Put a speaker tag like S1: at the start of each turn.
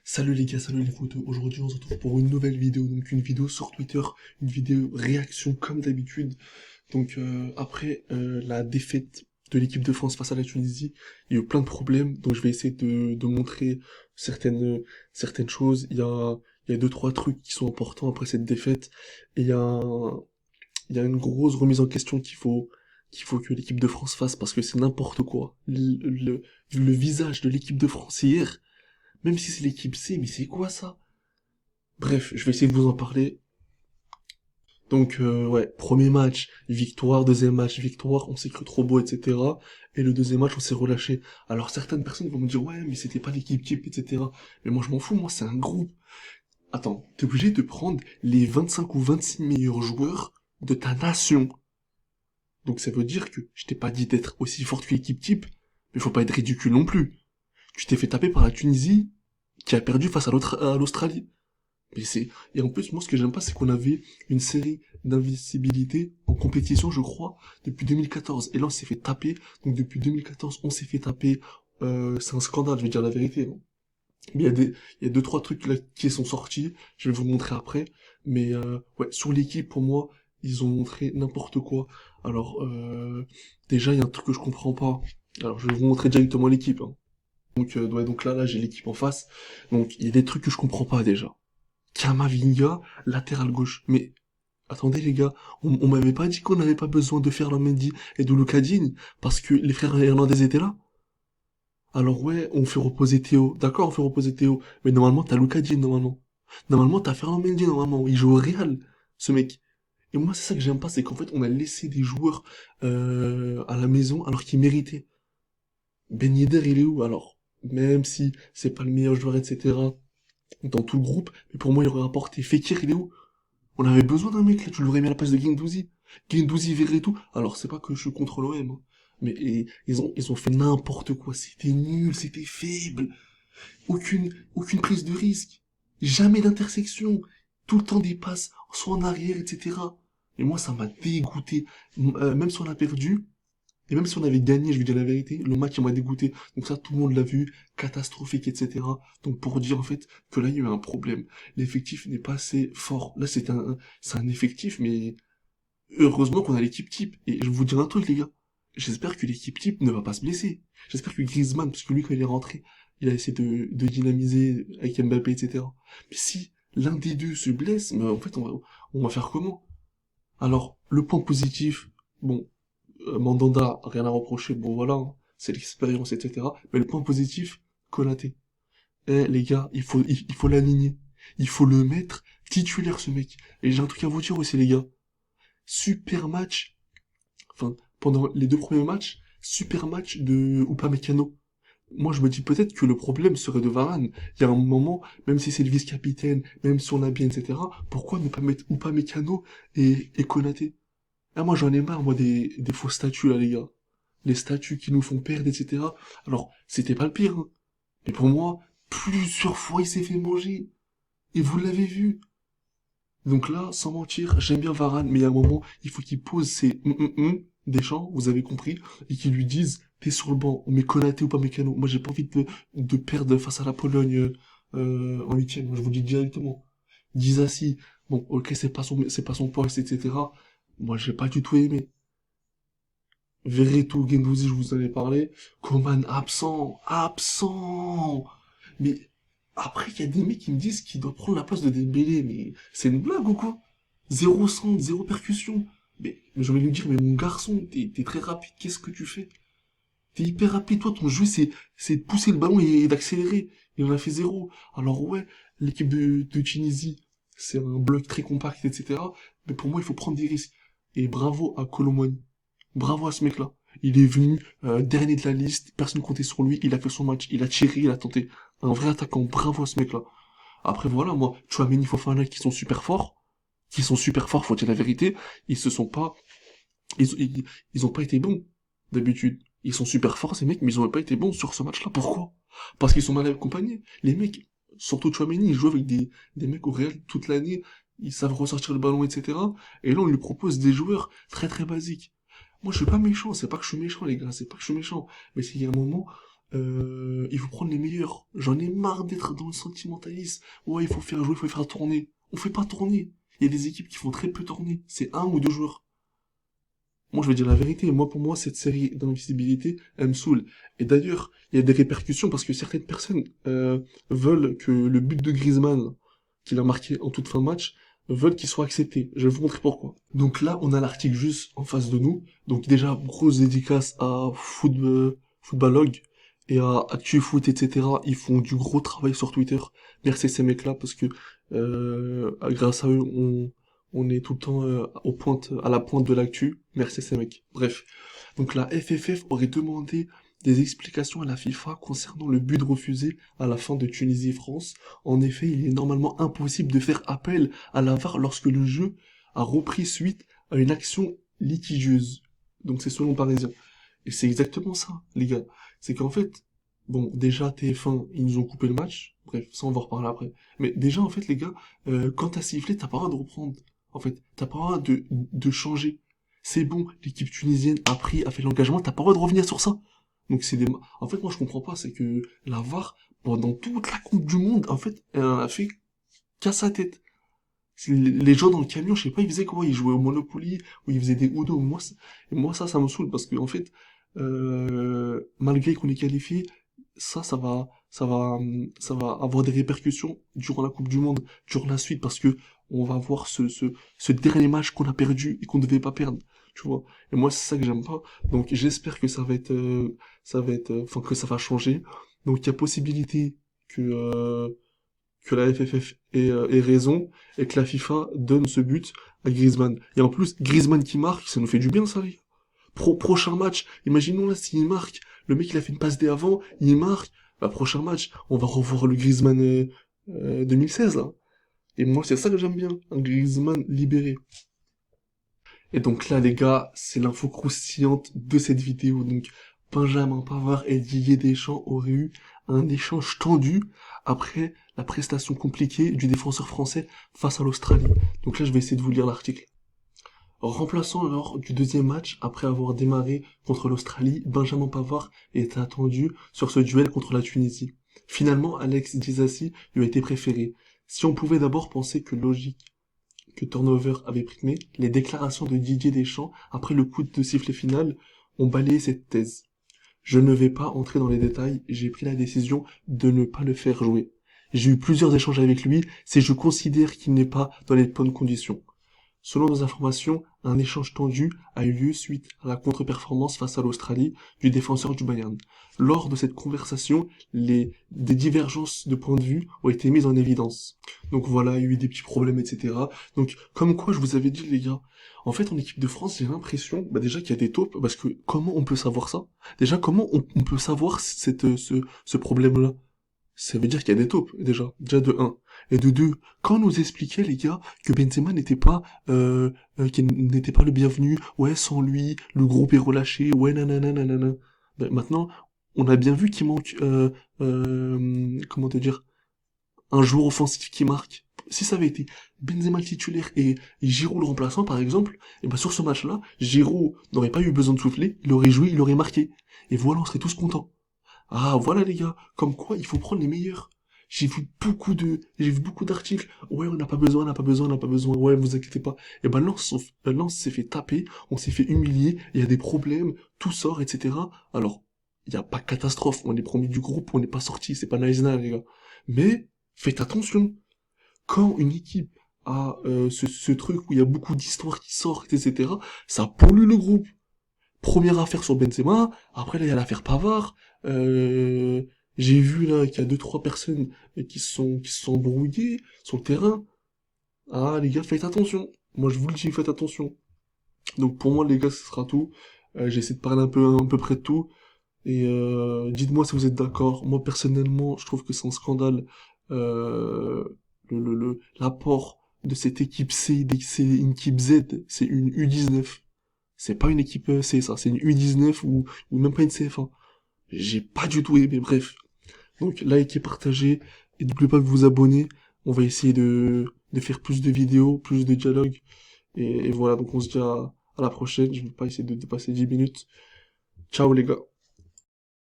S1: Salut les gars, salut les photos. Aujourd'hui, on se retrouve pour une nouvelle vidéo. Donc, une vidéo sur Twitter, une vidéo réaction comme d'habitude. Donc, après la défaite de l'équipe de France face à la Tunisie, il y a eu plein de problèmes. Donc, je vais essayer de montrer certaines choses. Il y a deux, trois trucs qui sont importants après cette défaite. Et il y a une grosse remise en question qu'il faut que l'équipe de France fasse parce que c'est n'importe quoi. Le visage de l'équipe de France hier, même si c'est l'équipe C, mais c'est quoi ça? Bref, je vais essayer de vous en parler. Donc ouais, premier match, victoire, deuxième match, victoire, on s'est cru trop beau, etc. Et le deuxième match, on s'est relâché. Alors certaines personnes vont me dire, ouais, mais c'était pas l'équipe type, etc. Mais moi je m'en fous, moi c'est un groupe. Attends, t'es obligé de prendre les 25 ou 26 meilleurs joueurs de ta nation. Donc ça veut dire que je t'ai pas dit d'être aussi forte que l'équipe type, mais faut pas être ridicule non plus. Tu t'es fait taper par la Tunisie, qui a perdu face à l'Australie. Et en plus, moi, ce que j'aime pas, c'est qu'on avait une série d'invisibilité en compétition, je crois, depuis 2014. Et là, on s'est fait taper. Donc, depuis 2014, on s'est fait taper. C'est un scandale, je vais dire la vérité, hein. Mais il y a deux, trois trucs là qui sont sortis. Je vais vous le montrer après. Mais, ouais, sur l'équipe, pour moi, ils ont montré n'importe quoi. Alors, déjà, il y a un truc que je comprends pas. Alors, je vais vous montrer directement l'équipe, hein. Donc, ouais, donc là, j'ai l'équipe en face. Donc, il y a des trucs que je comprends pas, déjà. Kamavinga, latéral gauche. Mais attendez les gars, on m'avait pas dit qu'on n'avait pas besoin de faire Mendy et de Lucas Digne parce que les frères Hernandez étaient là. Alors ouais, on fait reposer Théo. D'accord, on fait reposer Théo. Mais normalement, t'as Lucas Digne, normalement. Normalement, t'as Ferland Mendy, normalement. Il joue au Real, ce mec. Et moi, c'est ça que j'aime pas, c'est qu'en fait, on a laissé des joueurs à la maison alors qu'ils méritaient. Ben Yedder, il est où alors? Même si c'est pas le meilleur joueur, etc. dans tout le groupe, mais pour moi, il aurait apporté. Fekir, il est où? On avait besoin d'un mec là, tu l'aurais mis à la place de Guendouzi. Guendouzi, verrait tout. Alors c'est pas que je suis contre l'OM, hein, mais ils ont fait n'importe quoi. C'était nul, c'était faible. Aucune prise de risque. Jamais d'intersection. Tout le temps des passes, soit en arrière, etc. Et moi ça m'a dégoûté. Même si on a perdu, et même si on avait gagné, je vais dire la vérité, le match il m'a dégoûté. Donc ça, tout le monde l'a vu, catastrophique, etc. Donc pour dire en fait que là il y a eu un problème. L'effectif n'est pas assez fort. Là c'est un effectif, mais heureusement qu'on a l'équipe type. Et je vais vous dire un truc les gars. J'espère que l'équipe type ne va pas se blesser. J'espère que Griezmann, parce que lui quand il est rentré, il a essayé de dynamiser avec Mbappé, etc. Mais si l'un des deux se blesse, mais en fait on va faire comment? Alors, le point positif, bon, Mandanda, rien à reprocher, bon voilà, hein, c'est l'expérience, etc. Mais le point positif, Konaté. Eh les gars, il faut l'aligner. Il faut le mettre titulaire ce mec. Et j'ai un truc à vous dire aussi les gars. Super match, enfin, pendant les deux premiers matchs, super match de Upamecano. Moi je me dis peut-être que le problème serait de Varane. Il y a un moment, même si c'est le vice-capitaine, même si on l'a bien, etc., pourquoi ne pas mettre Upamecano et Konaté? Ah, moi, j'en ai marre, moi, des faux statuts, là, les gars. Les statuts qui nous font perdre, etc. Alors, c'était pas le pire, hein. Mais pour moi, plusieurs fois, il s'est fait manger. Et vous l'avez vu. Donc là, sans mentir, j'aime bien Varane, mais il y a un moment, il faut qu'il pose ses des champs, vous avez compris, et qu'il lui dise, t'es sur le banc, on met Konaté ou pas Mécano. Moi, j'ai pas envie de perdre face à la Pologne, en huitième. Moi, je vous le dis directement. Disasi, bon, ok, c'est pas son poste, etc. Moi, j'ai pas du tout aimé. Verretou, Guendouzi, je vous en ai parlé. Coman absent, absent. Mais après, il y a des mecs qui me disent qu'il doit prendre la place de Dembélé, mais c'est une blague ou quoi? Zéro centre, zéro percussion. Mais j'ai envie de lui dire, mais mon garçon, t'es très rapide, qu'est-ce que tu fais? T'es hyper rapide, toi, ton jeu, c'est de pousser le ballon et d'accélérer. Il en a fait zéro. Alors ouais, l'équipe de Tunisie, c'est un bloc très compact, etc. Mais pour moi, il faut prendre des risques. Et bravo à Colomboigny. Bravo à ce mec-là. Il est venu dernier de la liste, personne ne comptait sur lui, il a fait son match, il a tiré, il a tenté. Un vrai attaquant, bravo à ce mec-là. Après voilà, moi, Tchouaméni, Fofana qui sont super forts, faut dire la vérité, ils se sont pas, ils ont pas été bons, d'habitude. Ils sont super forts ces mecs, mais ils ont pas été bons sur ce match-là. Pourquoi? Parce qu'ils sont mal accompagnés. Les mecs, surtout Tchouaméni, ils jouent avec des mecs au Real toute l'année, ils savent ressortir le ballon, etc. Et là, on lui propose des joueurs très très basiques. Moi, je suis pas méchant, c'est pas que je suis méchant, les gars, c'est pas que je suis méchant. Mais c'est qu'il y a un moment, il faut prendre les meilleurs. J'en ai marre d'être dans le sentimentalisme. Ouais, il faut faire jouer, il faut faire tourner. On fait pas tourner. Il y a des équipes qui font très peu tourner. C'est un ou deux joueurs. Moi, je vais dire la vérité. Moi, pour moi, cette série d'invisibilité, elle me saoule. Et d'ailleurs, il y a des répercussions parce que certaines personnes veulent que le but de Griezmann, qu'il a marqué en toute fin de match, veulent qu'il soit accepté. Je vais vous montrer pourquoi. Donc là, on a l'article juste en face de nous. Donc déjà, grosse dédicace à Footballog et à ActuFoot, etc. Ils font du gros travail sur Twitter. Merci ces mecs-là parce que grâce à eux, on est tout le temps à la pointe de l'actu. Merci ces mecs. Bref. Donc la FFF aurait demandé des explications à la FIFA concernant le but refusé à la fin de Tunisie-France. En effet, il est normalement impossible de faire appel à la VAR lorsque le jeu a repris suite à une action litigieuse. Donc c'est selon Parisien. Et c'est exactement ça, les gars. C'est qu'en fait, bon, déjà TF1, ils nous ont coupé le match. Bref, ça on va en reparler après. Mais déjà, en fait, les gars, quand t'as sifflé, t'as pas le droit de reprendre. En fait, t'as pas le droit de changer. C'est bon, l'équipe tunisienne a fait l'engagement, t'as pas le droit de revenir sur ça. Donc c'est des... En fait, moi je comprends pas, c'est que la VAR, pendant toute la Coupe du Monde, en fait, elle en a fait qu'à sa tête. Les gens dans le camion, je sais pas, ils faisaient quoi? Ils jouaient au Monopoly, ou ils faisaient des Uno. Moi ça me saoule, parce que en fait, malgré qu'on est qualifié, ça va avoir des répercussions durant la Coupe du Monde, durant la suite, parce que on va voir ce dernier match qu'on a perdu et qu'on devait pas perdre, tu vois. Et moi, c'est ça que j'aime pas. Donc, j'espère que enfin, que ça va changer. Donc, il y a possibilité que la FFF ait raison et que la FIFA donne ce but à Griezmann. Et en plus, Griezmann qui marque, ça nous fait du bien, ça, les gars. Prochain match, imaginons là s'il marque, le mec il a fait une passe D avant, il marque, bah prochain match, on va revoir le Griezmann 2016 là. Et moi c'est ça que j'aime bien, un Griezmann libéré. Et donc là les gars, c'est l'info croustillante de cette vidéo. Donc Benjamin Pavard et Didier Deschamps auraient eu un échange tendu après la prestation compliquée du défenseur français face à l'Australie. Donc là je vais essayer de vous lire l'article. Remplaçant lors du deuxième match, après avoir démarré contre l'Australie, Benjamin Pavard était attendu sur ce duel contre la Tunisie. Finalement, Alex Disasi lui a été préféré. Si on pouvait d'abord penser que logique que Turnover avait primé, les déclarations de Didier Deschamps après le coup de sifflet final ont balayé cette thèse. Je ne vais pas entrer dans les détails, j'ai pris la décision de ne pas le faire jouer. J'ai eu plusieurs échanges avec lui, c'est je considère qu'il n'est pas dans les bonnes conditions. Selon nos informations, un échange tendu a eu lieu suite à la contre-performance face à l'Australie du défenseur du Bayern. Lors de cette conversation, des divergences de point de vue ont été mises en évidence. Donc voilà, il y a eu des petits problèmes, etc. Donc, comme quoi je vous avais dit les gars, en fait en équipe de France, j'ai l'impression, déjà qu'il y a des taupes, parce que comment on peut savoir ça? Déjà, comment on peut savoir ce problème-là? Ça veut dire qu'il y a des taupes, déjà de un. Et de deux, quand on nous expliquait, les gars, que Benzema qu'il n'était pas le bienvenu, ouais, sans lui, le groupe est relâché, ouais, nanana, nanana. Ben, maintenant, on a bien vu qu'il manque, comment te dire, un joueur offensif qui marque. Si ça avait été Benzema le titulaire et Giroud le remplaçant, par exemple, et ben sur ce match-là, Giroud n'aurait pas eu besoin de souffler, il aurait joué, il aurait marqué. Et voilà, on serait tous contents. Ah, voilà les gars, comme quoi il faut prendre les meilleurs. J'ai vu beaucoup d'articles. Ouais, on n'a pas besoin, on n'a pas besoin, on n'a pas besoin. Ouais, vous inquiétez pas. Et ben Lens s'est fait taper, on s'est fait humilier, il y a des problèmes, tout sort, etc. Alors, il n'y a pas catastrophe, on est premier du groupe, on n'est pas sorti, c'est pas Naïsna, les gars. Mais, faites attention. Quand une équipe a ce truc où il y a beaucoup d'histoires qui sortent, etc., ça pollue le groupe. Première affaire sur Benzema, après là il y a l'affaire Pavard, j'ai vu là qu'il y a deux trois personnes qui se sont embrouillées sur le terrain. Ah les gars, faites attention. Moi je vous le dis, faites attention. Donc pour moi les gars, ce sera tout. J'ai essayé de parler un peu près de tout. Et dites-moi si vous êtes d'accord. Moi personnellement, je trouve que c'est un scandale. Euh, l'apport de cette équipe C, c'est une équipe Z, c'est une U19. C'est pas une équipe C, ça, c'est une U19 ou même pas une CF1. J'ai pas du tout aimé, bref. Donc, likez, partagez, et n'oubliez pas de vous abonner. On va essayer de faire plus de vidéos, plus de dialogues. Et voilà, donc on se dit à la prochaine. Je vais pas essayer de dépasser 10 minutes. Ciao les gars.